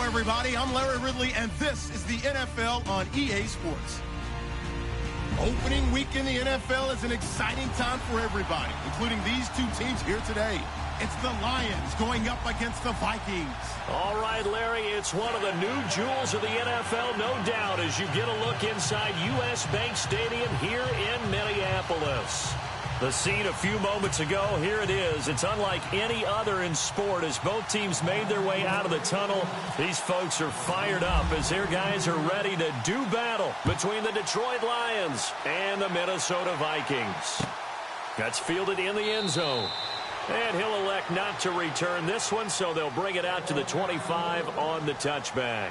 everybody. I'm Larry Ridley, and this is the NFL on EA Sports. Opening week in the NFL is an exciting time for everybody, including these two teams here today. It's the Lions going up against the Vikings. All right, Larry, it's one of the new jewels of the NFL, no doubt, as you get a look inside U.S. Bank Stadium here in Minneapolis. The scene a few moments ago, here it is. It's unlike any other in sport as both teams made their way out of the tunnel. These folks are fired up as their guys are ready to do battle between the Detroit Lions and the Minnesota Vikings. That's fielded in the end zone. And he'll elect not to return this one, so they'll bring it out to the 25 on the touchback.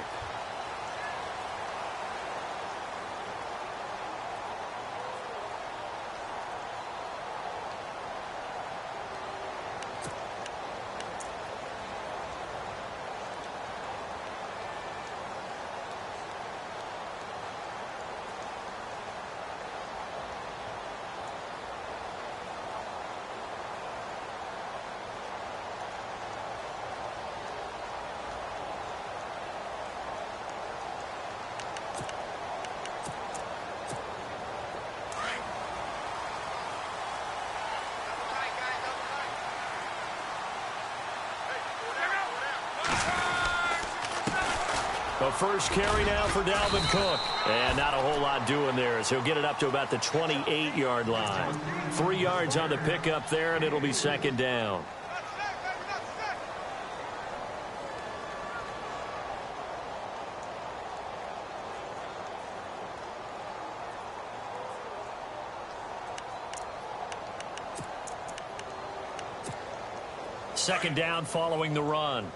The first carry now for Dalvin Cook. And not a whole lot doing there as he'll get it up to about the 28-yard line. 3 yards on the pickup there, and it'll be second down. Second down following the run.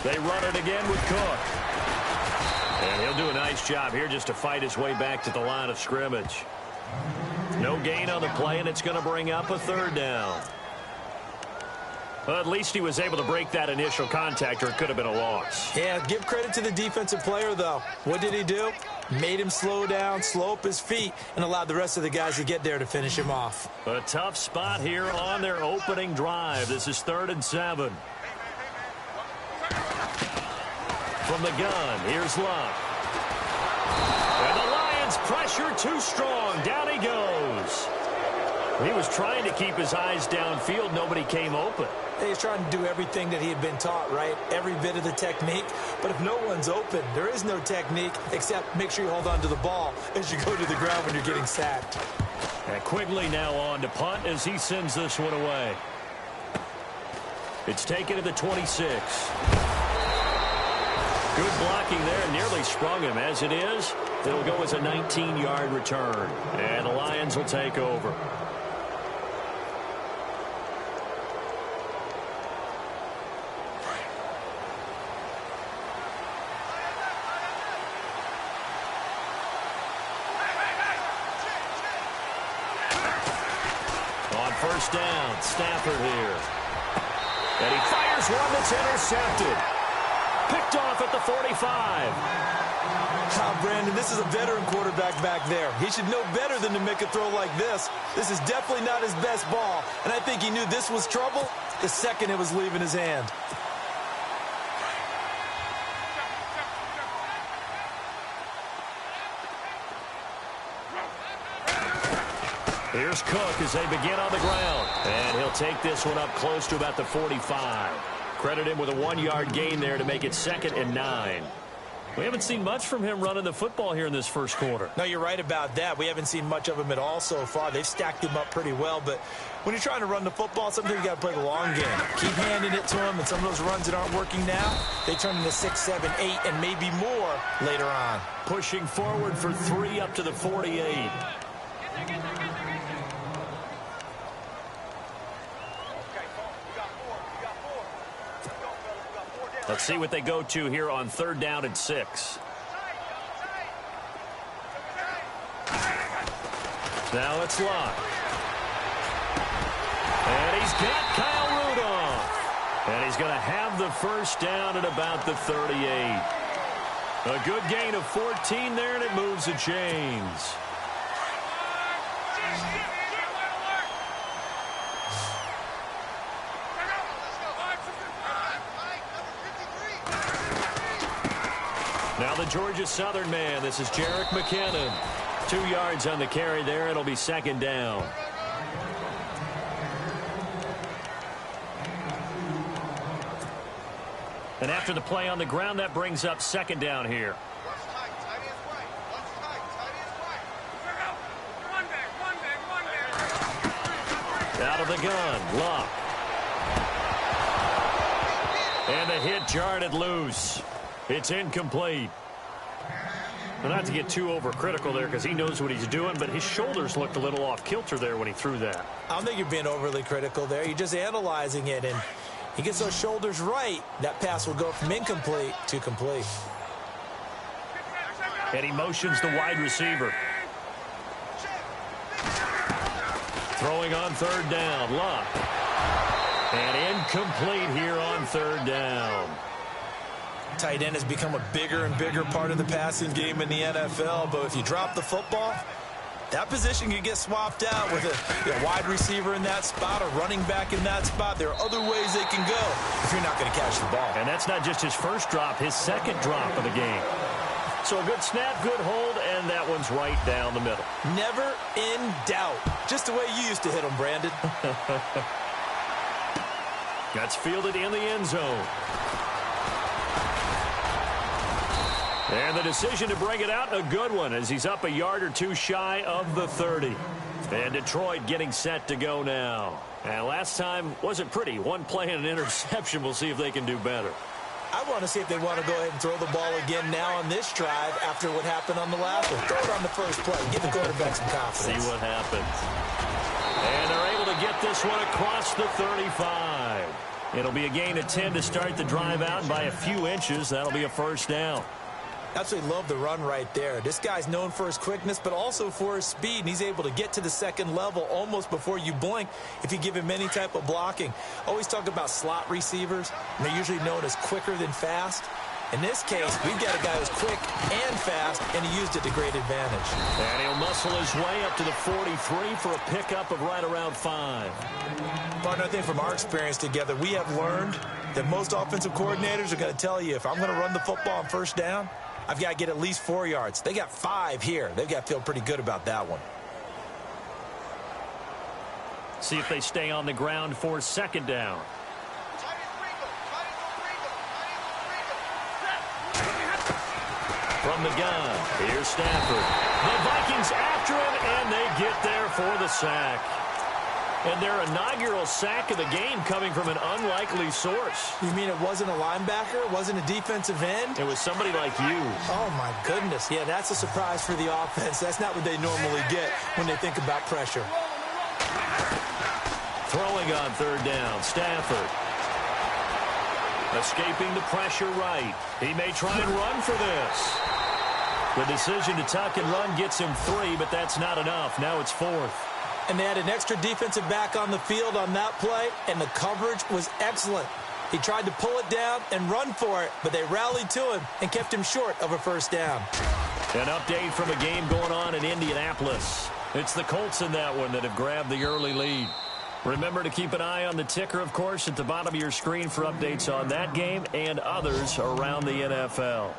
They run it again with Cook. And he'll do a nice job here just to fight his way back to the line of scrimmage. No gain on the play, and it's going to bring up a third down. Well, at least he was able to break that initial contact, or it could have been a loss. Yeah, give credit to the defensive player, though. What did he do? Made him slow down, slow up his feet, and allowed the rest of the guys to get there to finish him off. A tough spot here on their opening drive. This is 3rd and 7. From the gun, here's Luck. And the Lions pressure too strong. Down he goes. He was trying to keep his eyes downfield. Nobody came open. He's trying to do everything that he had been taught, right? Every bit of the technique. But if no one's open, there is no technique except make sure you hold on to the ball as you go to the ground when you're getting sacked. And Quigley now on to punt as he sends this one away. It's taken to the 26. Good blocking there, nearly sprung him. As it is, it'll go as a 19-yard return. And the Lions will take over. On first down, Stafford here. And he fires one that's intercepted. Picked off at the 45. Brandon, this is a veteran quarterback back there. He should know better than to make a throw like this. This is definitely not his best ball, and I think he knew this was trouble the second it was leaving his hand. Here's Cook as they begin on the ground. And he'll take this one up close to about the 45. Credit him with a 1-yard gain there to make it 2nd and 9. We haven't seen much from him running the football here in this first quarter. No, you're right about that. We haven't seen much of him at all so far. They've stacked him up pretty well, but when you're trying to run the football, sometimes you got to play the long game. Keep handing it to him, and some of those runs that aren't working now, they turn into 6, 7, 8, and maybe more later on. Pushing forward for 3 up to the 48. Let's see what they go to here on 3rd down and 6. Now it's Luck. And he's got Kyle Rudolph. And he's going to have the first down at about the 38. A good gain of 14 there, and it moves the chains. Now the Georgia Southern man. This is Jerick McKinnon. 2 yards on the carry there. It'll be second down. And after the play on the ground, that brings up second down here. Out of the gun, Luck. And the hit jarred it loose. It's incomplete. Well, not to get too overcritical there because he knows what he's doing, but his shoulders looked a little off kilter there when he threw that. I don't think you're being overly critical there. You're just analyzing it, and he gets those shoulders right. That pass will go from incomplete to complete. And he motions the wide receiver. Throwing on third down, Luck. And incomplete here on third down. Tight end has become a bigger and bigger part of the passing game in the NFL, but if you drop the football, that position can get swapped out with a wide receiver in that spot, a running back in that spot. There are other ways they can go if you're not going to catch the ball. And that's not just his first drop, his second drop of the game. So a good snap, good hold, and that one's right down the middle. Never in doubt. Just the way you used to hit them, Brandon. That's fielded in the end zone. And the decision to bring it out, a good one, as he's up a yard or two shy of the 30. And Detroit getting set to go now. And last time wasn't pretty. One play and an interception. We'll see if they can do better. I want to see if they want to go ahead and throw the ball again now on this drive after what happened on the last one. Throw it on the first play. Give the quarterback some confidence. See what happens. And they're able to get this one across the 35. It'll be a gain of 10 to start the drive out, and by a few inches, that'll be a first down. Absolutely love the run right there. This guy's known for his quickness, but also for his speed, and he's able to get to the second level almost before you blink if you give him any type of blocking. Always talk about slot receivers, and they're usually known as quicker than fast. In this case, we've got a guy who's quick and fast, and he used it to great advantage. And he'll muscle his way up to the 43 for a pickup of right around 5. Partner, I think from our experience together, we have learned that most offensive coordinators are going to tell you, if I'm going to run the football on first down, I've got to get at least 4 yards. They got 5 here. They've got to feel pretty good about that one. See if they stay on the ground for second down. From the gun, here's Stafford. The Vikings after him, and they get there for the sack. And their inaugural sack of the game coming from an unlikely source. You mean it wasn't a linebacker? It wasn't a defensive end? It was somebody like you. Oh, my goodness. Yeah, that's a surprise for the offense. That's not what they normally get when they think about pressure. Throwing on third down, Stafford. Escaping the pressure right. He may try and run for this. The decision to tuck and run gets him 3, but that's not enough. Now it's 4th. And they had an extra defensive back on the field on that play, and the coverage was excellent. He tried to pull it down and run for it, but they rallied to him and kept him short of a first down. An update from a game going on in Indianapolis. It's the Colts in that one that have grabbed the early lead. Remember to keep an eye on the ticker, of course, at the bottom of your screen for updates on that game and others around the NFL.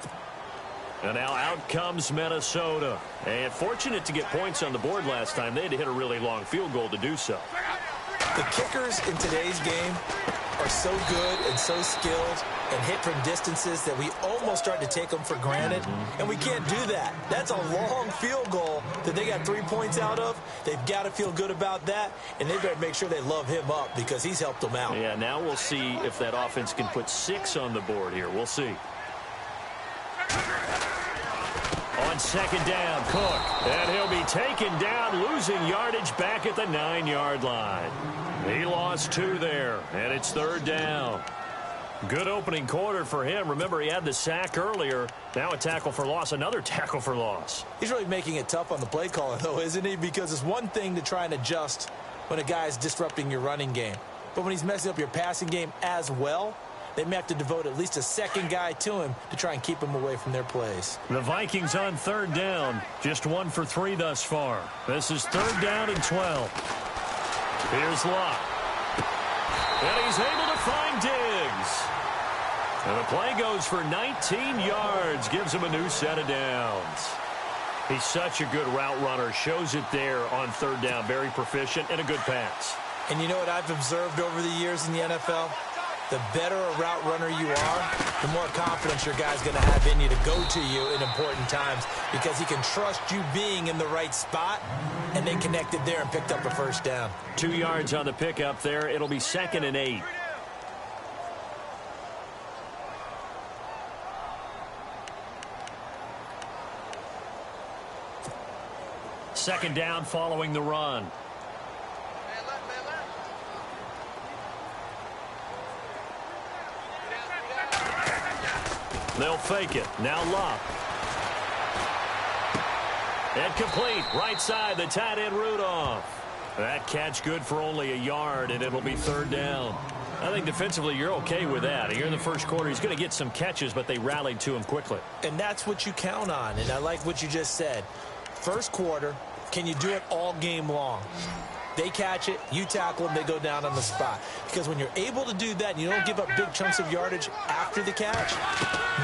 And now out comes Minnesota. And fortunate to get points on the board last time. They had to hit a really long field goal to do so. The kickers in today's game are so good and so skilled and hit from distances that we almost start to take them for granted. And we can't do that. That's a long field goal that they got 3 points out of. They've got to feel good about that, and they better make sure they love him up because he's helped them out. Yeah, now we'll see if that offense can put 6 on the board here. We'll see. On second down, Cook. And he'll be taken down, losing yardage back at the 9-yard line. He lost 2 there, and it's third down. Good opening quarter for him. Remember, he had the sack earlier. Now a tackle for loss, another tackle for loss. He's really making it tough on the play caller, though, isn't he? Because it's one thing to try and adjust when a guy is disrupting your running game. But when he's messing up your passing game as well, they may have to devote at least a second guy to him to try and keep him away from their plays. The Vikings on third down. Just 1 for 3 thus far. This is third down and 12. Here's Luck. And he's able to find Diggs. And the play goes for 19 yards, gives him a new set of downs. He's such a good route runner, shows it there on third down, very proficient and a good pass. And you know what I've observed over the years in the NFL? The better a route runner you are, the more confidence your guy's going to have in you to go to you in important times because he can trust you being in the right spot, and they connected there and picked up a first down. 2 yards on the pickup there. It'll be 2nd and 8. Second down following the run. They'll fake it. Now Locke. And complete. Right side, the tight end Rudolph. That catch good for only a yard, and it'll be third down. I think defensively you're okay with that. Here in the first quarter, he's going to get some catches, but they rallied to him quickly. And that's what you count on, and I like what you just said. First quarter, can you do it all game long? They catch it, you tackle them, they go down on the spot. Because when you're able to do that and you don't give up big chunks of yardage after the catch,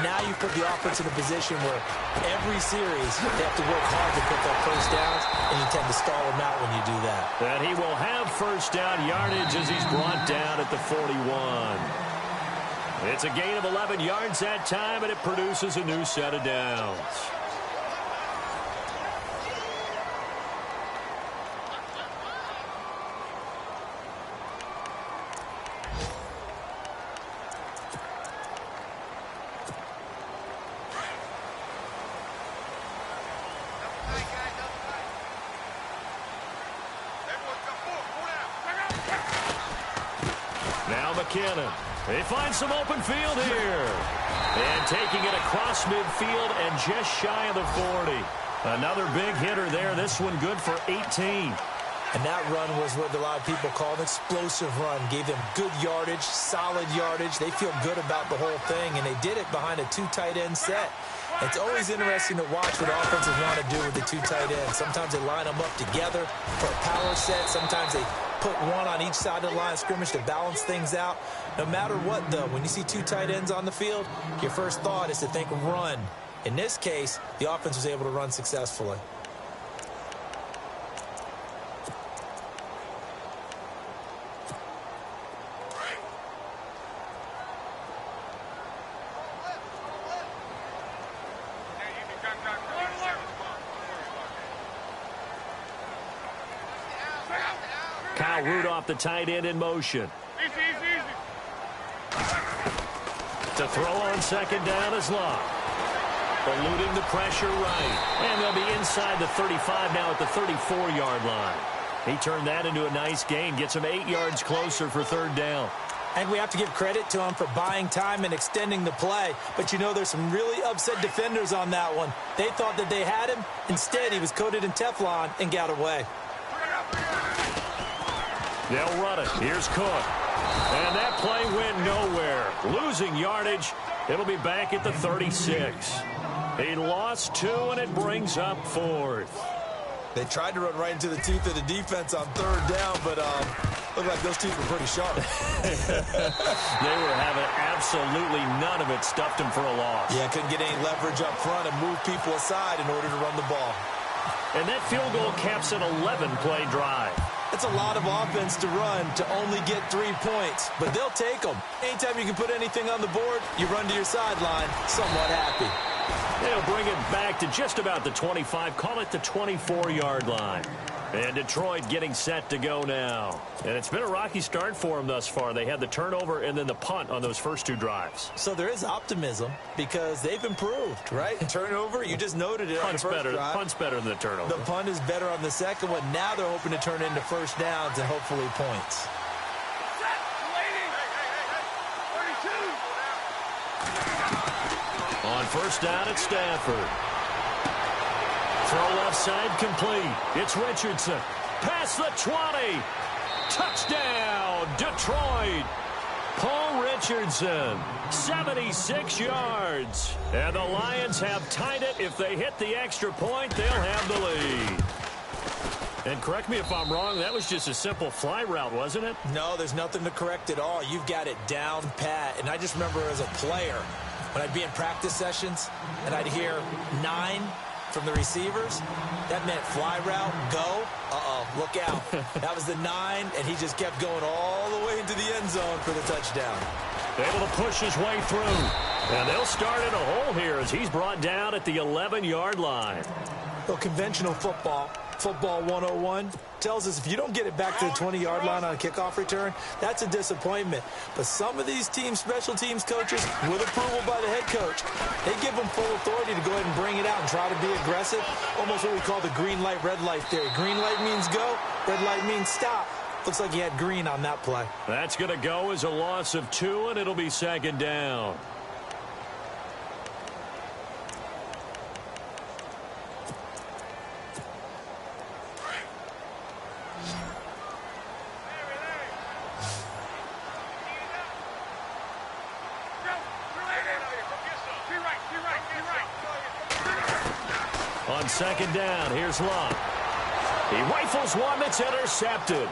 now you put the offense in a position where every series they have to work hard to pick up first downs, and you tend to stall them out when you do that. And he will have first down yardage as he's brought down at the 41. It's a gain of 11 yards that time, and it produces a new set of downs. McKinnon. They find some open field here. And taking it across midfield and just shy of the 40. Another big hitter there. This one good for 18. And that run was what a lot of people call an explosive run. Gave them good yardage, solid yardage. They feel good about the whole thing, and they did it behind a 2 tight end set. It's always interesting to watch what offenses want to do with the 2 tight ends. Sometimes they line them up together for a power set. Sometimes they put one on each side of the line of scrimmage to balance things out. No matter what, though, when you see 2 tight ends on the field, your first thought is to think run. In this case, the offense was able to run successfully. Kyle Rudolph, the tight end, in motion. To throw on second down is Locke. Eluding the pressure right. And they'll be inside the 35 now at the 34-yard line. He turned that into a nice gain. Gets him 8 yards closer for third down. And we have to give credit to him for buying time and extending the play. But, you know, there's some really upset defenders on that one. They thought that they had him. Instead, he was coated in Teflon and got away. They'll run it. Here's Cook. And that play went nowhere. Losing yardage. It'll be back at the 36. He lost 2, and it brings up 4th. They tried to run right into the teeth of the defense on third down, but looked like those teeth were pretty sharp. They were having absolutely none of it. Stuffed him for a loss. Yeah, couldn't get any leverage up front and move people aside in order to run the ball. And that field goal caps an 11-play drive. It's a lot of offense to run to only get 3 points, but they'll take them. Anytime you can put anything on the board, you run to your sideline somewhat happy. They'll bring it back to just about the 25, call it the 24-yard line. And Detroit getting set to go now. And it's been a rocky start for them thus far. They had the turnover and then the punt on those first 2 drives. So there is optimism because they've improved, right? Turnover, you just noted it on the first drive. Punt's better than the turnover. The punt is better on the second one. Now they're hoping to turn into first downs and hopefully points. On first down at Stafford. Throw left side complete. It's Richardson. Past the 20. Touchdown, Detroit. Paul Richardson, 76 yards. And the Lions have tied it. If they hit the extra point, they'll have the lead. And correct me if I'm wrong, that was just a simple fly route, wasn't it? No, there's nothing to correct at all. You've got it down pat. And I just remember as a player, when I'd be in practice sessions and I'd hear 9 from the receivers, that meant fly route, go, look out. That was the 9, and he just kept going all the way into the end zone for the touchdown. Able to push his way through. And they'll start in a hole here as he's brought down at the 11-yard line. Well, conventional football 101, tells us if you don't get it back to the 20-yard line on a kickoff return, that's a disappointment. But some of these teams, special teams coaches, with approval by the head coach, they give them full authority to go ahead and bring it out and try to be aggressive. Almost what we call the green light, red light theory. Green light means go, red light means stop. Looks like he had green on that play. That's going to go as a loss of 2, and it'll be second down. On second down, here's Love. He rifles one that's intercepted.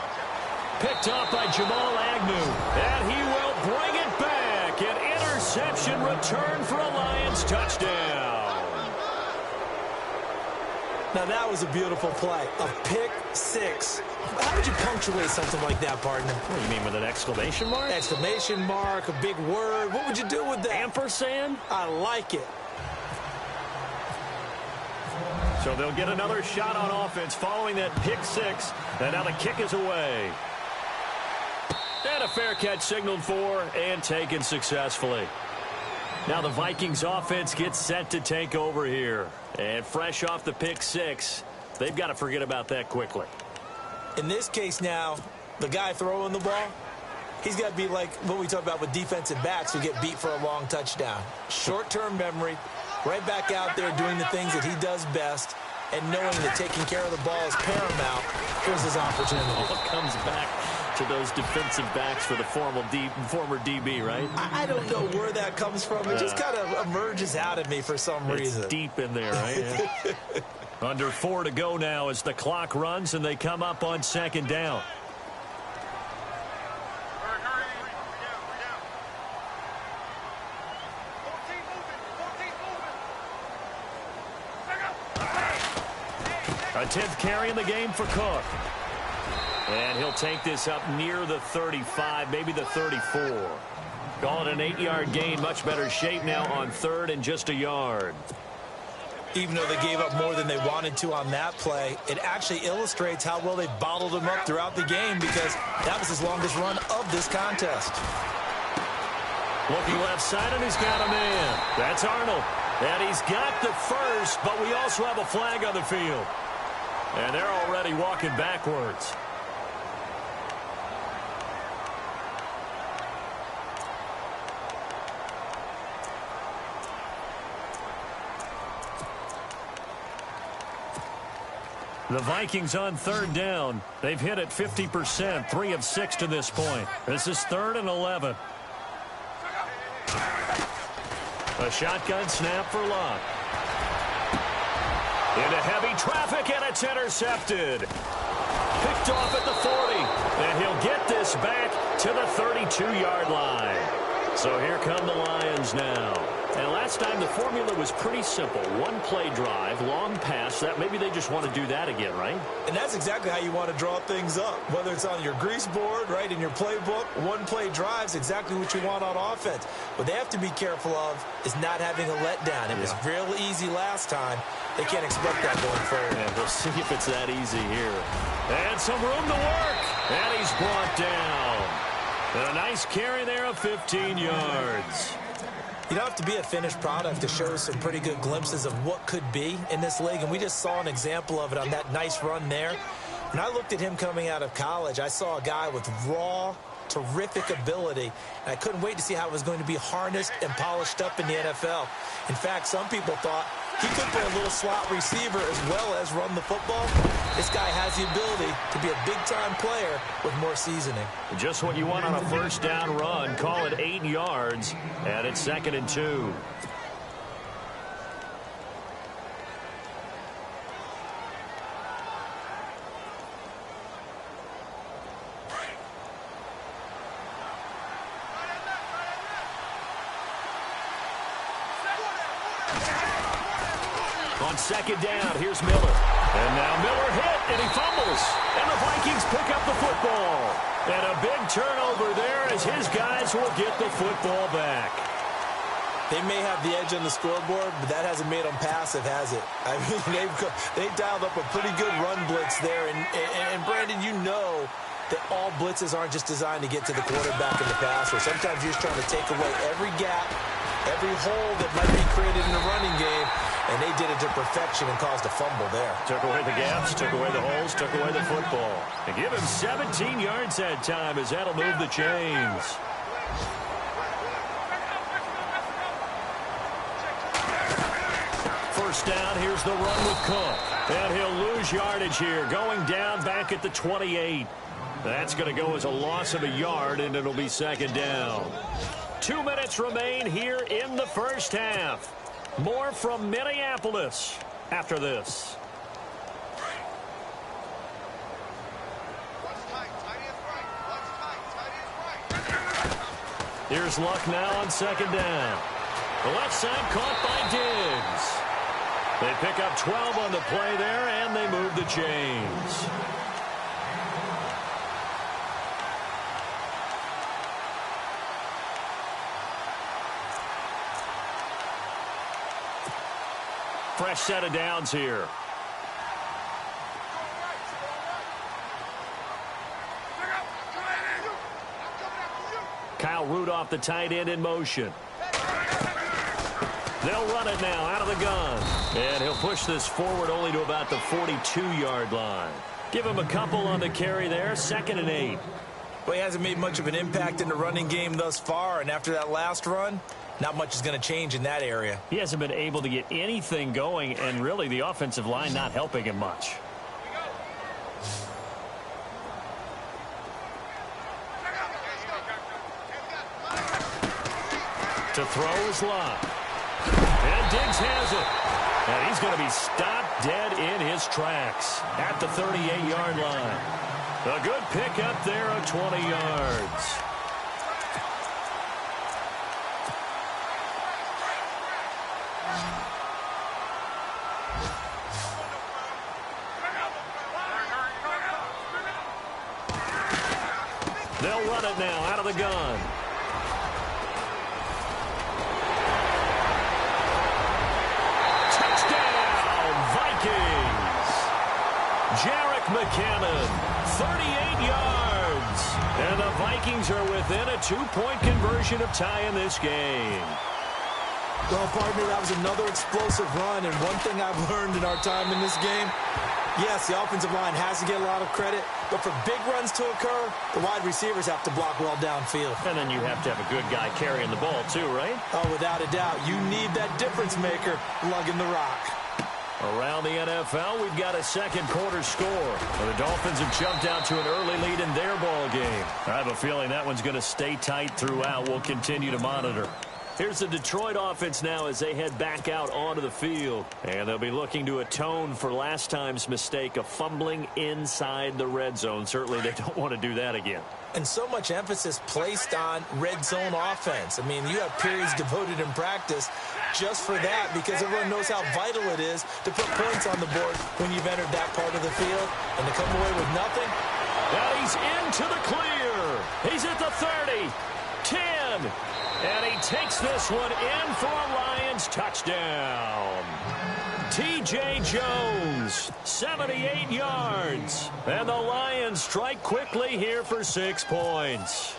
Picked off by Jamal Agnew. And he will bring it back. An interception return for a Lions touchdown. Now that was a beautiful play. A pick 6. How would you punctuate something like that, partner? What do you mean, with an exclamation mark? Exclamation mark, a big word. What would you do with that? Ampersand? I like it. So they'll get another shot on offense following that pick 6. And now the kick is away. And a fair catch signaled for and taken successfully. Now the Vikings offense gets set to take over here. And fresh off the pick 6, they've got to forget about that quickly. In this case now, the guy throwing the ball, he's got to be like what we talk about with defensive backs who get beat for a long touchdown. Short-term memory, right back out there doing the things that he does best, and knowing that taking care of the ball is paramount. Here's his opportunity. All comes back to those defensive backs for the former DB, right? I don't know where that comes from. It just kind of emerges out of me for some reason. It's deep in there, right? Yeah. Under 4 to go now as the clock runs and they come up on second down. A 10th carry in the game for Cook. And he'll take this up near the 35, maybe the 34. Call it an 8-yard gain, much better shape now on 3rd and just a yard. Even though they gave up more than they wanted to on that play, it actually illustrates how well they bottled him up throughout the game, because that was his longest run of this contest. Looking left side, and he's got a man. That's Arnold. And he's got the first, but we also have a flag on the field. And they're already walking backwards. The Vikings on 3rd down. They've hit it 50%, 3 of 6 to this point. This is 3rd and 11. A shotgun snap for Love. Into heavy traffic, and it's intercepted. Picked off at the 40. And he'll get this back to the 32-yard line. So here come the Lions now. And last time the formula was pretty simple. 1-play drive, long pass. That maybe they just want to do that again, right? And that's exactly how you want to draw things up. Whether it's on your grease board, right, in your playbook, 1-play drive's exactly what you want on offense. What they have to be careful of is not having a letdown. It was real easy last time. They can't expect that going forward. And we'll see if it's that easy here. And some room to work. And he's brought down. And a nice carry there of 15 yards. You don't have to be a finished product to show some pretty good glimpses of what could be in this league, and we just saw an example of it on that nice run there. When I looked at him coming out of college, I saw a guy with raw, terrific ability, and I couldn't wait to see how it was going to be harnessed and polished up in the NFL. In fact, some people thought he could play a little slot receiver as well as run the football. This guy has the ability to be a big-time player with more seasoning. Just what you want on a first down run. Call it 8 yards, and it's 2nd and 2. On second down, here's Miller. And now Miller hit, and he fumbles. And the Vikings pick up the football. And a big turnover there as his guys will get the football back. They may have the edge on the scoreboard, but that hasn't made them passive, has it? I mean, they've dialed up a pretty good run blitz there. And Brandon, you know that all blitzes aren't just designed to get to the quarterback in the passer. Sometimes you're just trying to take away every gap, every hole that might be created in the running game, and they did it to perfection and caused a fumble there. Took away the gaps, took away the holes, took away the football. And give him 17 yards that time as that'll move the chains. First down, here's the run with Cook. And he'll lose yardage here, going down back at the 28. That's going to go as a loss of a yard, and it'll be second down. 2 minutes remain here in the first half. More from Minneapolis after this. Here's Luck now on second down. The left side caught by Diggs. They pick up 12 on the play there, and they move the chains. Fresh set of downs here. Kyle Rudolph, the tight end, in motion. They'll run it now out of the gun. And he'll push this forward only to about the 42-yard line. Give him a couple on the carry there. 2nd and 8. Well, he hasn't made much of an impact in the running game thus far, and after that last run, not much is going to change in that area. He hasn't been able to get anything going, and really the offensive line not helping him much. To throw is Luck. And Diggs has it. And he's going to be stopped dead in his tracks at the 38-yard line. A good pickup there of 20 yards. They'll run it now out of the gun. Jarek McCannon, 38 yards. And the Vikings are within a 2-point conversion of tying this game. Well, partner, that was another explosive run. And one thing I've learned in our time in this game, yes, the offensive line has to get a lot of credit. But for big runs to occur, the wide receivers have to block well downfield. And then you have to have a good guy carrying the ball too, right? Oh, without a doubt. You need that difference maker lugging the rock. Around the NFL, we've got a second quarter score. The Dolphins have jumped out to an early lead in their ball game. I have a feeling that one's going to stay tight throughout. We'll continue to monitor. Here's the Detroit offense now as they head back out onto the field. And they'll be looking to atone for last time's mistake of fumbling inside the red zone. Certainly they don't want to do that again. And so much emphasis placed on red zone offense. I mean, you have periods devoted in practice just for that because everyone knows how vital it is to put points on the board when you've entered that part of the field. And to come away with nothing. Now he's into the clear. He's at the 30, 10. And he takes this one in for a Lions touchdown. T.J. Jones, 78 yards. And the Lions strike quickly here for 6 points.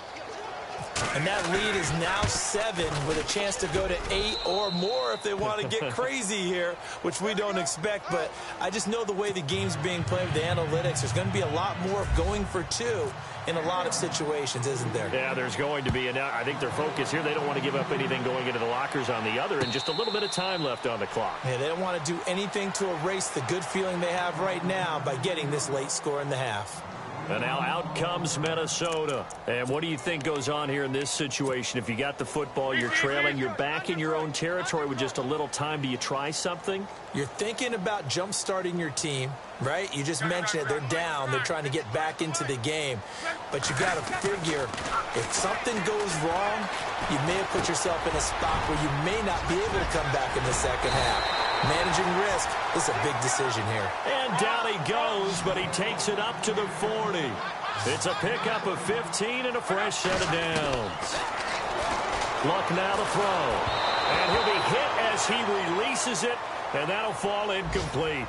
And that lead is now 7 with a chance to go to 8 or more if they want to get crazy here, which we don't expect. But I just know the way the game's being played with the analytics, there's going to be a lot more of going for 2 in a lot of situations, isn't there? Yeah, there's going to be. And I think their focus here, they don't want to give up anything going into the lockers on the other, and just a little bit of time left on the clock. Yeah, they don't want to do anything to erase the good feeling they have right now by getting this late score in the half. And now out comes Minnesota. And what do you think goes on here in this situation? If you got the football, you're trailing, you're back in your own territory with just a little time. Do you try something? You're thinking about jump-starting your team, right? You just mentioned it. They're down. They're trying to get back into the game. But you got to figure if something goes wrong, you may have put yourself in a spot where you may not be able to come back in the second half. Managing risk is a big decision here. And down he goes, but he takes it up to the 40. It's a pickup of 15 and a fresh set of downs. Luck now to throw. And he'll be hit as he releases it, and that'll fall incomplete.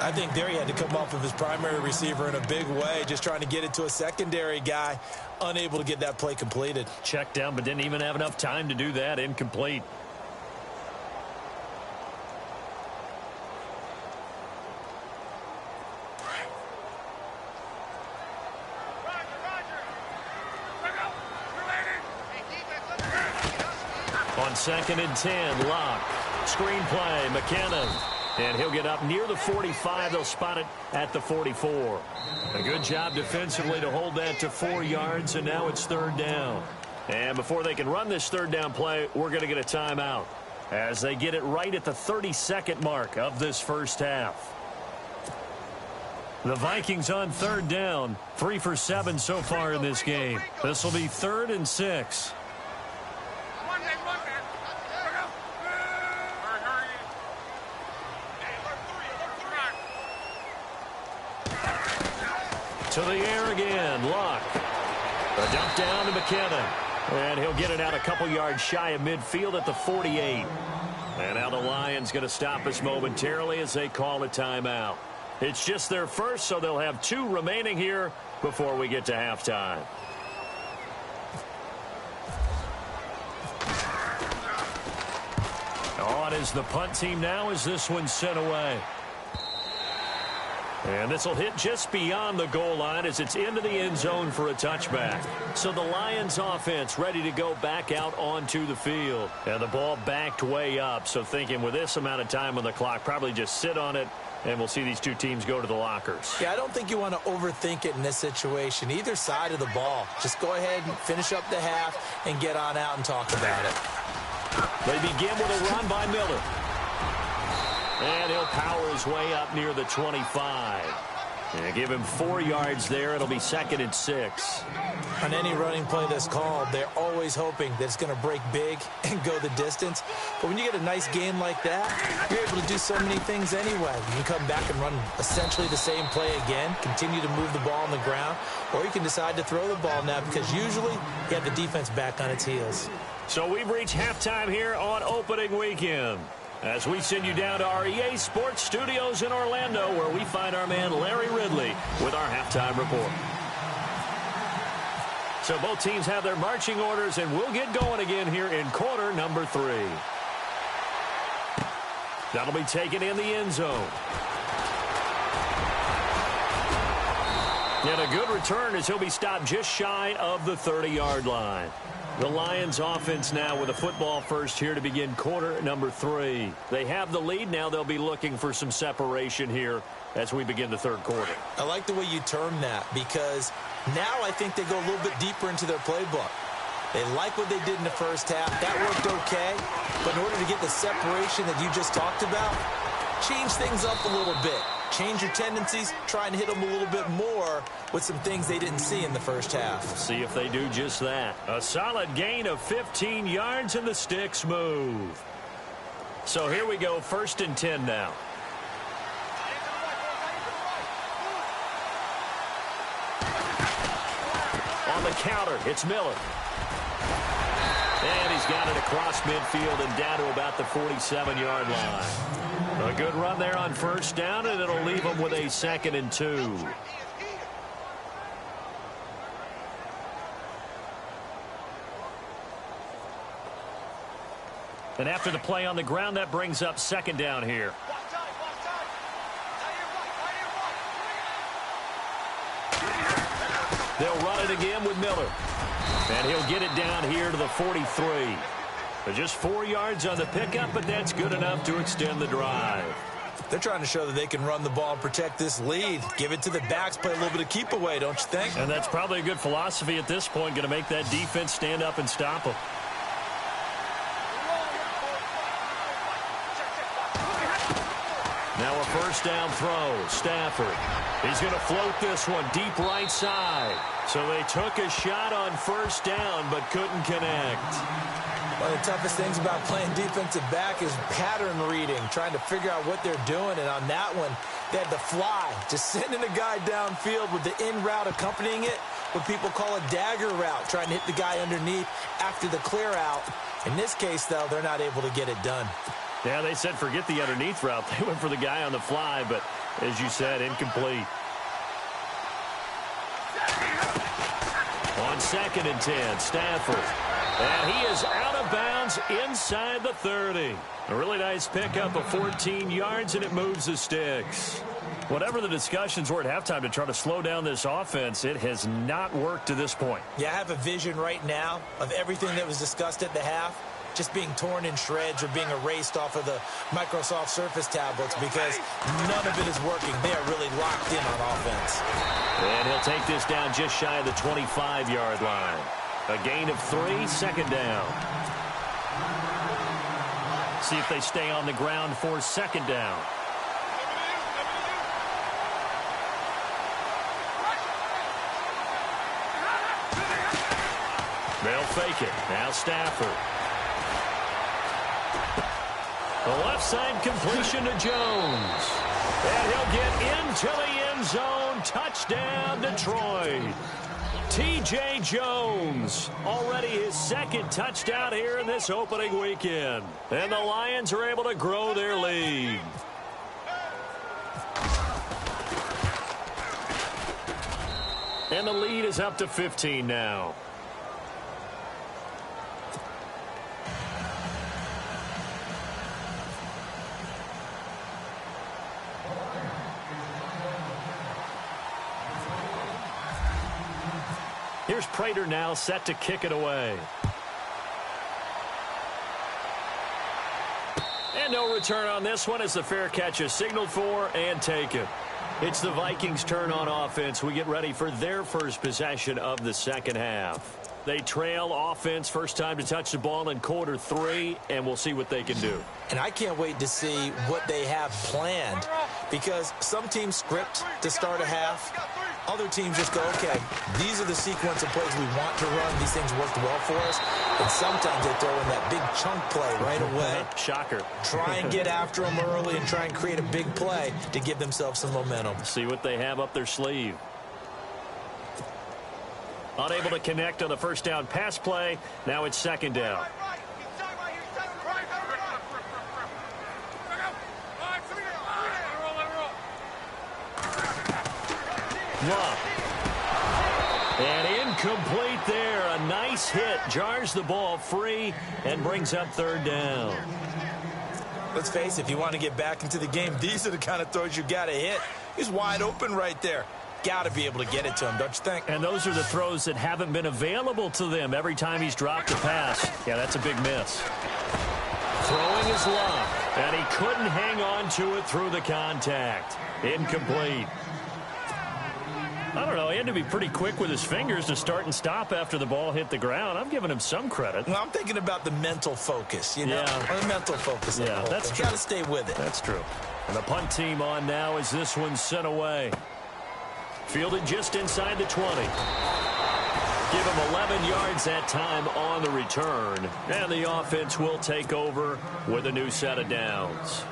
I think there he had to come off of his primary receiver in a big way, just trying to get it to a secondary guy, unable to get that play completed. Checked down, but didn't even have enough time to do that. Incomplete. On 2nd and 10, Locke. Screen play, McKinnon. And he'll get up near the 45. They'll spot it at the 44. A good job defensively to hold that to 4 yards, and now it's 3rd down. And before they can run this 3rd down play, we're going to get a timeout as they get it right at the 32nd mark of this first half. The Vikings on 3rd down, 3 for 7 so far in this game. This will be 3rd and 6. To the air again, Luck. A dump down to McKinnon. And he'll get it out a couple yards shy of midfield at the 48. And now the Lions going to stop us momentarily as they call a timeout. It's just their first, so they'll have 2 remaining here before we get to halftime. On is the punt team now as this one's sent away. And this will hit just beyond the goal line as it's into the end zone for a touchback. So the Lions offense ready to go back out onto the field. And the ball backed way up. So thinking with this amount of time on the clock, probably just sit on it, and we'll see these 2 teams go to the lockers. Yeah, I don't think you want to overthink it in this situation. Either side of the ball. Just go ahead and finish up the half and get on out and talk about it. They begin with a run by Miller. And he'll power his way up near the 25. And give him 4 yards there. It'll be 2nd and 6. On any running play that's called, they're always hoping that it's going to break big and go the distance. But when you get a nice game like that, you're able to do so many things anyway. You can come back and run essentially the same play again, continue to move the ball on the ground, or you can decide to throw the ball now because usually you have the defense back on its heels. So we've reached halftime here on opening weekend, as we send you down to our EA Sports Studios in Orlando, where we find our man Larry Ridley with our halftime report. So both teams have their marching orders, and we'll get going again here in quarter number 3. That'll be taken in the end zone. And a good return as he'll be stopped just shy of the 30-yard line. The Lions offense now with a football first here to begin quarter number 3. They have the lead. Now they'll be looking for some separation here as we begin the 3rd quarter. I like the way you term that because now I think they go a little bit deeper into their playbook. They like what they did in the first half. That worked okay. But in order to get the separation that you just talked about, change things up a little bit. Change your tendencies, try and hit them a little bit more with some things they didn't see in the first half. See if they do just that. A solid gain of 15 yards and the sticks move. So here we go, 1st and 10 now. On the counter, it's Miller. And he's got it across midfield and down to about the 47-yard line. A good run there on 1st down, and it'll leave them with a 2nd and 2. And after the play on the ground, that brings up 2nd down here. They'll run it again with Miller. And he'll get it down here to the 43. Just 4 yards on the pickup, but that's good enough to extend the drive. They're trying to show that they can run the ball and protect this lead. Give it to the backs, play a little bit of keep away, don't you think? And that's probably a good philosophy at this point, going to make that defense stand up and stop them. Now a first down throw. Stafford. He's going to float this one deep right side. So they took a shot on first down but couldn't connect. One of the toughest things about playing defensive back is pattern reading, trying to figure out what they're doing. And on that one, they had the fly, just sending a guy downfield with the in route accompanying it, what people call a dagger route, trying to hit the guy underneath after the clear out. In this case, though, they're not able to get it done. Yeah, they said forget the underneath route. They went for the guy on the fly, but as you said, incomplete. On 2nd and 10, Stafford. And he is out of bounds inside the 30. A really nice pickup of 14 yards, and it moves the sticks. Whatever the discussions were at halftime to try to slow down this offense, it has not worked to this point. Yeah, I have a vision right now of everything that was discussed at the half just being torn in shreds or being erased off of the Microsoft Surface tablets because none of it is working. They are really locked in on offense. And he'll take this down just shy of the 25-yard line. A gain of 3, 2nd down. See if they stay on the ground for 2nd down. They'll fake it. Now Stafford. The left side completion to Jones. And he'll get into the end zone. Touchdown, Detroit. T.J. Jones, already his 2nd touchdown here in this opening weekend. And the Lions are able to grow their lead. And the lead is up to 15 now. Here's Prater now set to kick it away. And no return on this one as the fair catch is signaled for and taken. It's the Vikings' turn on offense. We get ready for their first possession of the 2nd half. They trail offense, first time to touch the ball in quarter 3, and we'll see what they can do. And I can't wait to see what they have planned because some teams script to start a half. Other teams just go, okay, these are the sequence of plays we want to run. These things worked well for us. And sometimes they throw in that big chunk play right away. Shocker. Try and get after them early and try and create a big play to give themselves some momentum. See what they have up their sleeve. Unable to connect on the first down pass play. Now it's 2nd down. And incomplete there. A nice hit. Jars the ball free and brings up 3rd down. Let's face it, if you want to get back into the game, these are the kind of throws you got to hit. He's wide open right there. Got to be able to get it to him, don't you think? And those are the throws that haven't been available to them every time he's dropped a pass. Yeah, that's a big miss. Throwing his luck, and he couldn't hang on to it through the contact. Incomplete. I don't know. He had to be pretty quick with his fingers to start and stop after the ball hit the ground. I'm giving him some credit. Well, I'm thinking about the mental focus, you know? Yeah. Or the mental focus. Yeah, that's true. Got to stay with it. That's true. And the punt team on now as this one's sent away. Fielded just inside the 20. Give him 11 yards that time on the return. And the offense will take over with a new set of downs.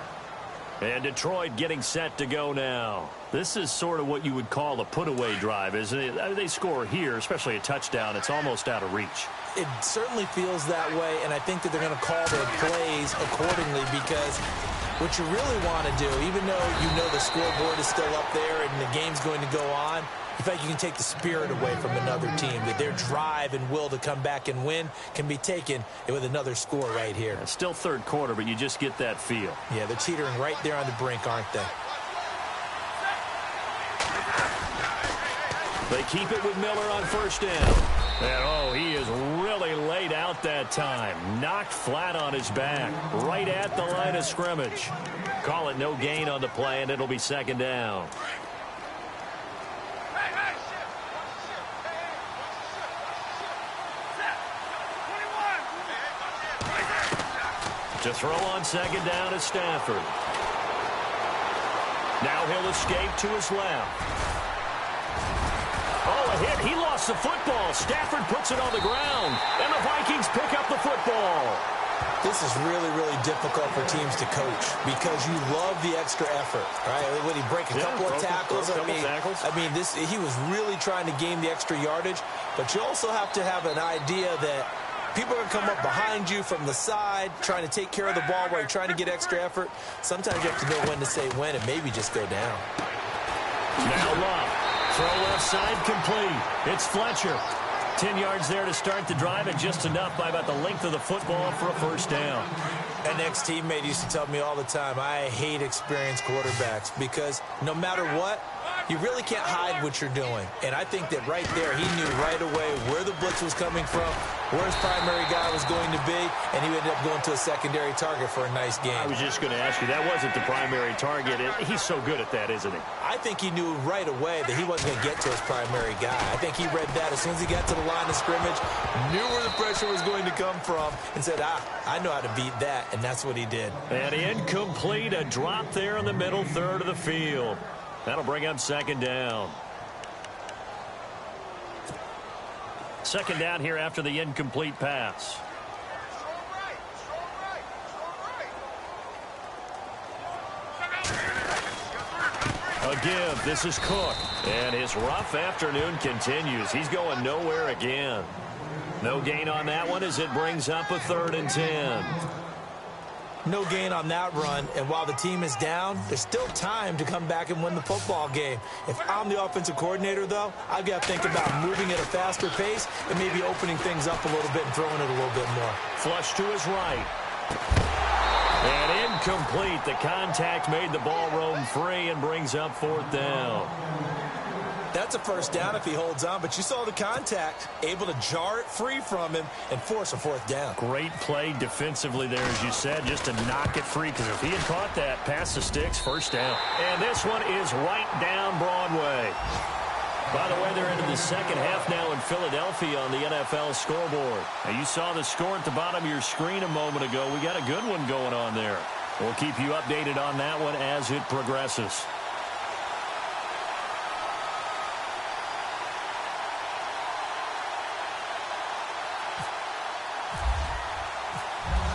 And Detroit getting set to go now. This is sort of what you would call a put-away drive, isn't it? They score here, especially a touchdown. It's almost out of reach. It certainly feels that way, and I think that they're going to call their plays accordingly because what you really want to do, even though you know the scoreboard is still up there and the game's going to go on, in fact, you can take the spirit away from another team, that their drive and will to come back and win can be taken with another score right here. It's still 3rd quarter, but you just get that feel. Yeah, they're teetering right there on the brink, aren't they? They keep it with Miller on first down. And, oh, he is really laid out that time. Knocked flat on his back, right at the line of scrimmage. Call it no gain on the play, and it'll be 2nd down. To throw on 2nd down is Stafford. Now he'll escape to his left. Oh, a hit. He lost the football. Stafford puts it on the ground, and the Vikings pick up the football. This is really, really difficult for teams to coach because you love the extra effort, right? When he break a couple of tackles, I mean, he was really trying to gain the extra yardage, but you also have to have an idea that people are going to come up behind you from the side, trying to take care of the ball while you're trying to get extra effort. Sometimes you have to know when to say when and maybe just go down. Now Love. Throw left side complete. It's Fletcher. 10 yards there to start the drive, and just enough by about the length of the football for a first down. An ex-teammate used to tell me all the time, I hate experienced quarterbacks because no matter what, you really can't hide what you're doing. And I think that right there, he knew right away where the blitz was coming from, where his primary guy was going to be, and he ended up going to a secondary target for a nice game. I was just going to ask you, that wasn't the primary target. He's so good at that, isn't he? I think he knew right away that he wasn't going to get to his primary guy. I think he read that as soon as he got to the line of scrimmage, knew where the pressure was going to come from, and said, I know how to beat that, and that's what he did. And incomplete, a drop there in the middle third of the field. That'll bring up second down. Second down here after the incomplete pass. A give. This is Cook. And his rough afternoon continues. He's going nowhere again. No gain on that one as it brings up a 3rd and 10. No gain on that run, and while the team is down, there's still time to come back and win the football game. If I'm the offensive coordinator, though, I've got to think about moving at a faster pace and maybe opening things up a little bit and throwing it a little bit more. Flush to his right. And incomplete. The contact made the ball roam free and brings up 4th down. That's a first down if he holds on, but you saw the contact, able to jar it free from him and force a 4th down. Great play defensively there, as you said, just to knock it free, because if he had caught that, pass the sticks, first down. And this one is right down Broadway. By the way, they're into the second half now in Philadelphia on the NFL scoreboard. Now, you saw the score at the bottom of your screen a moment ago. We got a good one going on there. We'll keep you updated on that one as it progresses.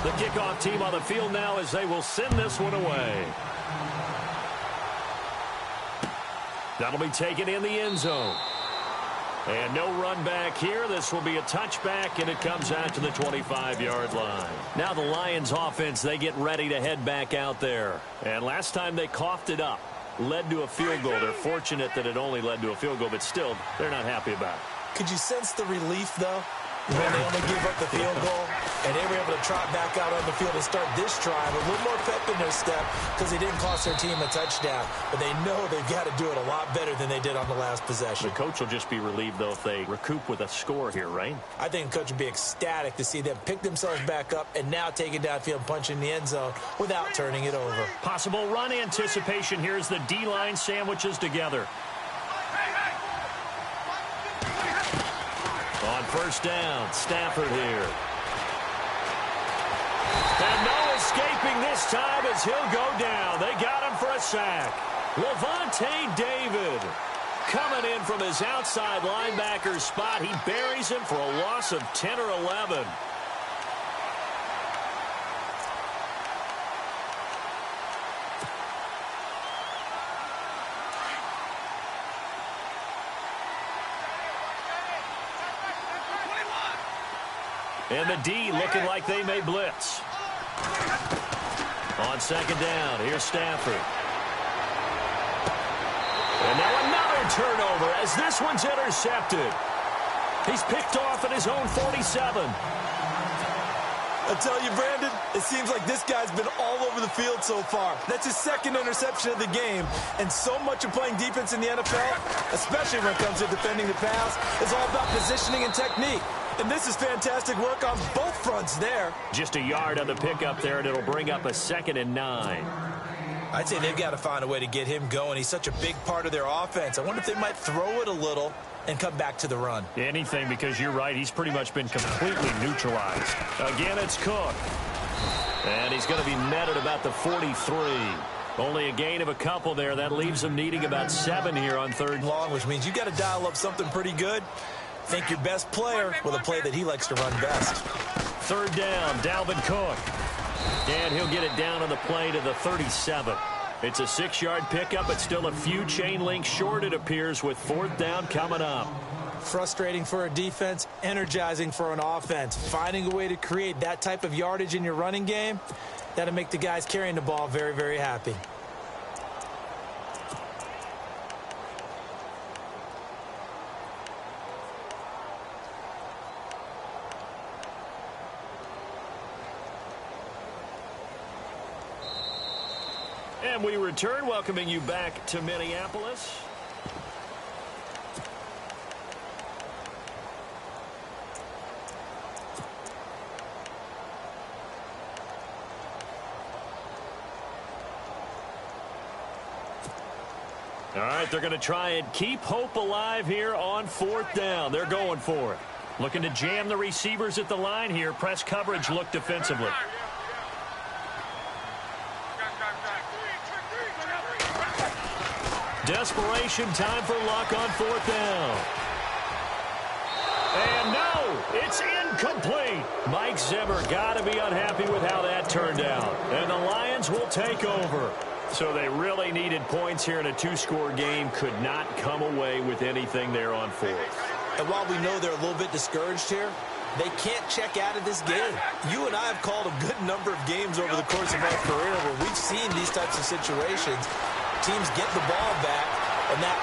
The kickoff team on the field now as they will send this one away. That'll be taken in the end zone. And no run back here. This will be a touchback, and it comes out to the 25-yard line. Now the Lions offense, they get ready to head back out there. And last time they coughed it up, led to a field goal. They're fortunate that it only led to a field goal, but still, they're not happy about it. Could you sense the relief, though? When they only gave up the field goal, and they were able to trot back out on the field and start this drive, a little more pep in their step because they didn't cost their team a touchdown. But they know they've got to do it a lot better than they did on the last possession. The coach will just be relieved, though, if they recoup with a score here, right? I think the coach would be ecstatic to see them pick themselves back up and now take it downfield and punch in the end zone without turning it over. Possible run anticipation here as the D-line sandwiches together. On first down, Stafford here. And no escaping this time as he'll go down. They got him for a sack. Levante David coming in from his outside linebacker spot. He buries him for a loss of 10 or 11. And the D looking like they may blitz. On second down, here's Stafford. And now another turnover as this one's intercepted. He's picked off at his own 47. I tell you, Brandon, it seems like this guy's been all over the field so far. That's his second interception of the game. And so much of playing defense in the NFL, especially when it comes to defending the pass, is all about positioning and technique. And this is fantastic work on both fronts there. Just a yard on the pickup there, and it'll bring up a 2nd and 9. I'd say they've got to find a way to get him going. He's such a big part of their offense. I wonder if they might throw it a little and come back to the run. Anything, because you're right. He's pretty much been completely neutralized. Again, it's Cook. And he's going to be met at about the 43. Only a gain of a couple there. That leaves them needing about 7 here on 3rd and long, which means you got to dial up something pretty good. Think your best player with a play that he likes to run best. 3rd down, Dalvin Cook. And he'll get it down on the play to the 37. It's a 6-yard pickup, but still a few chain links short, it appears, with 4th down coming up. Frustrating for a defense, energizing for an offense. Finding a way to create that type of yardage in your running game, that'll make the guys carrying the ball very, very happy. And we return, welcoming you back to Minneapolis. All right, they're going to try and keep hope alive here on 4th down. They're going for it. Looking to jam the receivers at the line here. Press coverage look defensively. Desperation time for Luck on 4th down. And no, it's incomplete. Mike Zimmer got to be unhappy with how that turned out. And the Lions will take over. So they really needed points here in a 2-score game. Could not come away with anything there on 4th. And while we know they're a little bit discouraged here, they can't check out of this game. You and I have called a good number of games over the course of our career where we've seen these types of situations. Teams get the ball back, and that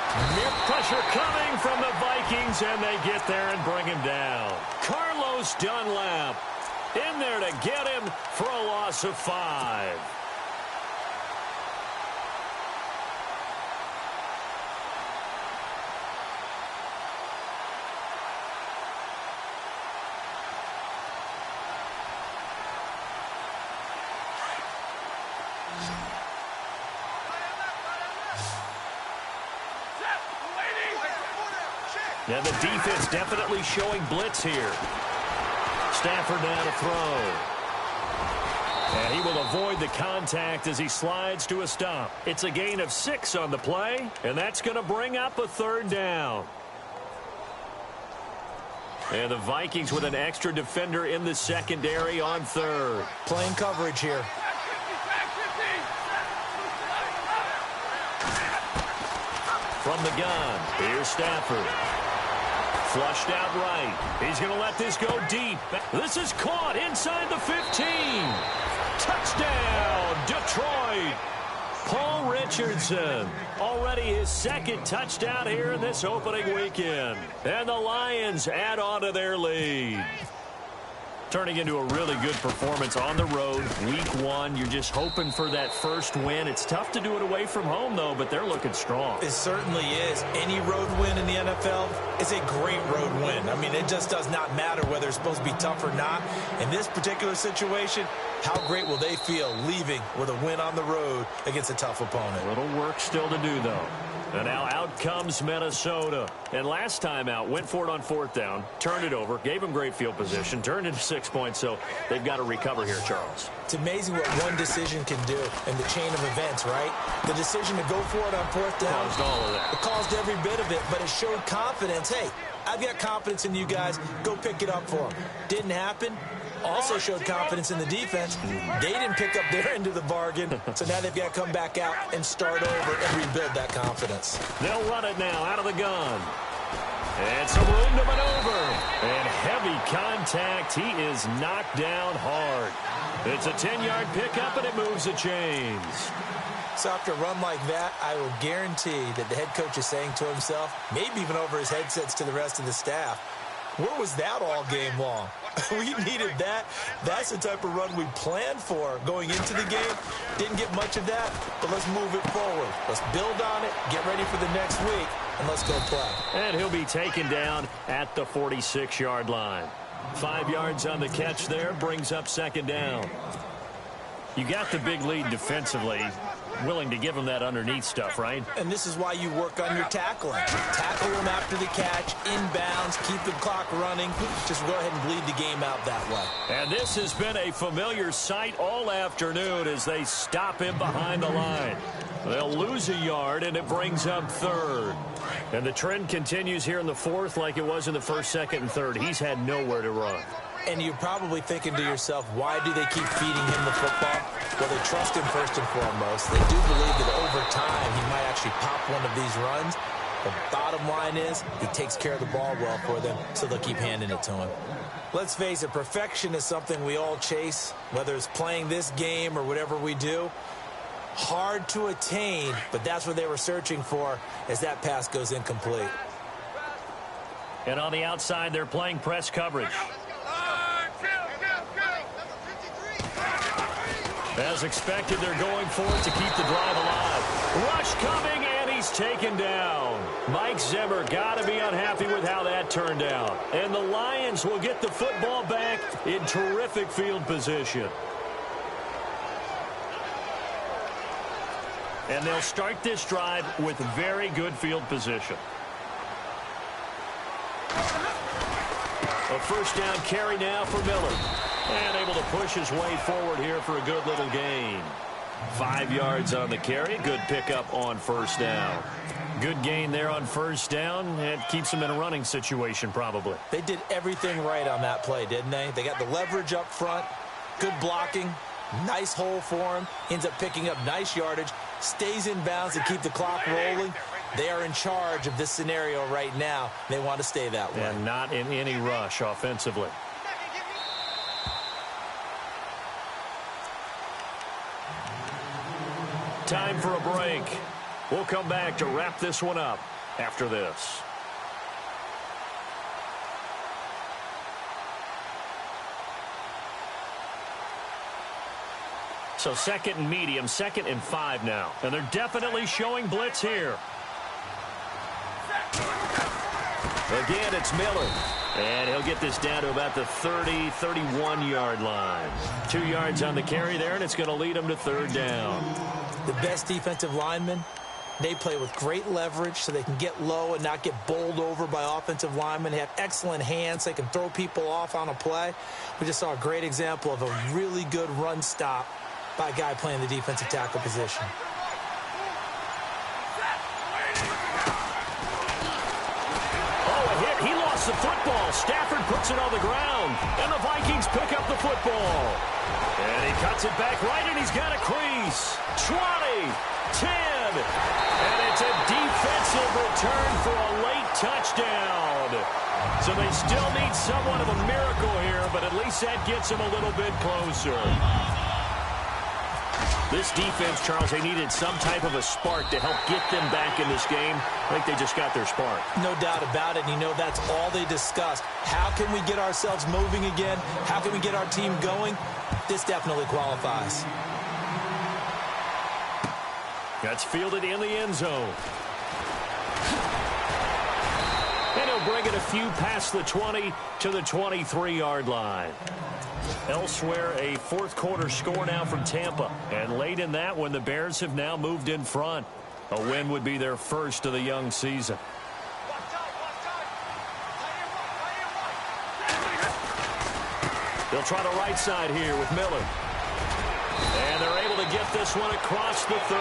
pressure coming from the Vikings, and they get there and bring him down. Carlos Dunlap in there to get him for a loss of 5. And the defense definitely showing blitz here. Stafford now to throw. And he will avoid the contact as he slides to a stop. It's a gain of 6 on the play, and that's going to bring up a 3rd down. And the Vikings with an extra defender in the secondary on 3rd. Playing coverage here. From the gun, here's Stafford. Flushed out right. He's going to let this go deep. This is caught inside the 15. Touchdown, Detroit. Paul Richardson. Already his 2nd touchdown here in this opening weekend. And the Lions add on to their lead. Turning into a really good performance on the road. Week 1, you're just hoping for that first win. It's tough to do it away from home, though, but they're looking strong. It certainly is. Any road win in the NFL is a great road win. I mean, it just does not matter whether it's supposed to be tough or not. In this particular situation, how great will they feel leaving with a win on the road against a tough opponent? A little work still to do, though. And now out comes Minnesota. And last time out, went for it on 4th down, turned it over, gave them great field position, turned into 6 points, so they've got to recover here, Charles. It's amazing what one decision can do in the chain of events, right? The decision to go for it on 4th down. Caused all of that. It caused every bit of it, but it showed confidence. Hey, I've got confidence in you guys. Go pick it up for them. Didn't happen. Also showed confidence in the defense. They didn't pick up their end of the bargain, so now they've got to come back out and start over and rebuild that confidence. They'll run it now out of the gun. And some room to maneuver. And heavy contact. He is knocked down hard. It's a 10-yard pickup, and it moves the chains. So after a run like that, I will guarantee that the head coach is saying to himself, maybe even over his headsets to the rest of the staff, where was that all game long? We needed that. That's the type of run we planned for going into the game. Didn't get much of that, but let's move it forward. Let's build on it, get ready for the next week, and let's go play. And he'll be taken down at the 46-yard line. 5 yards on the catch there, brings up 2nd down. You got the big lead defensively. willing to give him that underneath stuff, right? And this is why you work on your tackling. Tackle him after the catch, inbounds, keep the clock running. Just go ahead and bleed the game out that way. And this has been a familiar sight all afternoon as they stop him behind the line. They'll lose a yard, and it brings up third. And the trend continues here in the fourth like it was in the first, second, and third. He's had nowhere to run. And you're probably thinking to yourself, why do they keep feeding him the football? Well, they trust him first and foremost. They do believe that over time he might actually pop one of these runs. The bottom line is he takes care of the ball well for them, so they'll keep handing it to him. Let's face it, perfection is something we all chase, whether it's playing this game or whatever we do. Hard to attain, but that's what they were searching for as that pass goes incomplete. And on the outside, they're playing press coverage. As expected, they're going for it to keep the drive alive. Rush coming, and he's taken down. Mike Zimmer got to be unhappy with how that turned out. And the Lions will get the football back in terrific field position. And they'll start this drive with very good field position. A first down carry now for Miller. And able to push his way forward here for a good little gain. 5 yards on the carry. Good pickup on first down. Good gain there on first down. It keeps him in a running situation probably. They did everything right on that play, didn't they? They got the leverage up front. Good blocking. Nice hole for him. Ends up picking up nice yardage. Stays in bounds to keep the clock rolling. They are in charge of this scenario right now. They want to stay that way. And not in any rush offensively. Time for a break. We'll come back to wrap this one up after this. So second and medium, 2nd and 5 now. And they're definitely showing blitz here. Again, it's Miller. And he'll get this down to about the 30, 31-yard line. 2 yards on the carry there, and it's going to lead him to third down. The best defensive linemen, they play with great leverage so they can get low and not get bowled over by offensive linemen. They have excellent hands. They can throw people off on a play. We just saw a great example of a really good run stop by a guy playing the defensive tackle position. The football. Stafford puts it on the ground, and the Vikings pick up the football. And he cuts it back right, and he's got a crease. 20, 10, and it's a defensive return for a late touchdown. So they still need somewhat of a miracle here, but at least that gets them a little bit closer. This defense, Charles, they needed some type of a spark to help get them back in this game. I think they just got their spark. No doubt about it. And, you know, that's all they discussed. How can we get ourselves moving again? How can we get our team going? This definitely qualifies. That's fielded in the end zone. And he'll bring it a few past the 20 to the 23-yard line. Elsewhere, a fourth-quarter score now from Tampa. And late in that one, the Bears have now moved in front. A win would be their first of the young season. They'll try the right side here with Miller. And they're able to get this one across the 35.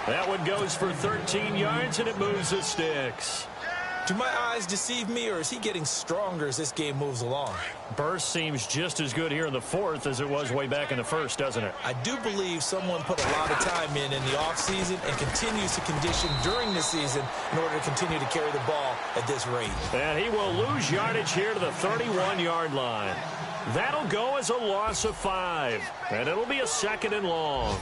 That one goes for 13 yards, and it moves the sticks. Do my eyes deceive me, or is he getting stronger as this game moves along? Burst seems just as good here in the fourth as it was way back in the first, doesn't it? I do believe someone put a lot of time in the offseason and continues to condition during the season in order to continue to carry the ball at this rate. And he will lose yardage here to the 31-yard line. That'll go as a loss of 5. And it'll be a 2nd and long.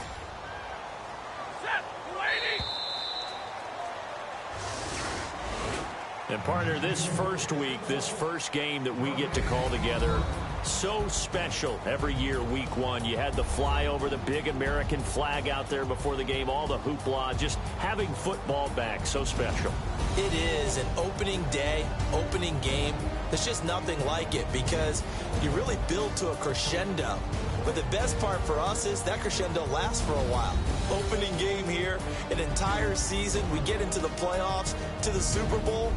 And partner, this first week, this first game that we get to call together, So special every year, week one. You had the flyover, the big American flag out there before the game, all the hoopla, just having football back. So special. It is an opening day, opening game. There's just nothing like it because you really build to a crescendo. But the best part for us is that crescendo lasts for a while. Opening game here, an entire season. We get into the playoffs, to the Super Bowl.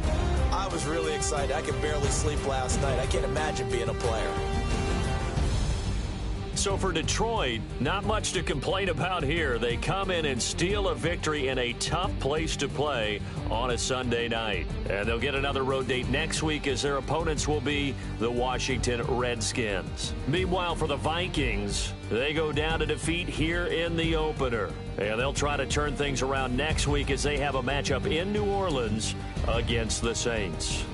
I was really excited. I could barely sleep last night. I can't imagine being a player. So for Detroit, not much to complain about here. They come in and steal a victory in a tough place to play on a Sunday night. And they'll get another road date next week as their opponents will be the Washington Redskins. Meanwhile, for the Vikings, they go down to defeat here in the opener. And they'll try to turn things around next week as they have a matchup in New Orleans against the Saints.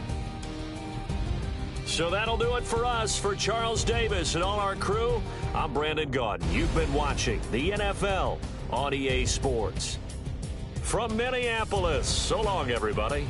So that'll do it for us. For Charles Davis and all our crew, I'm Brandon Gaudin. You've been watching the NFL on EA Sports. From Minneapolis, so long, everybody.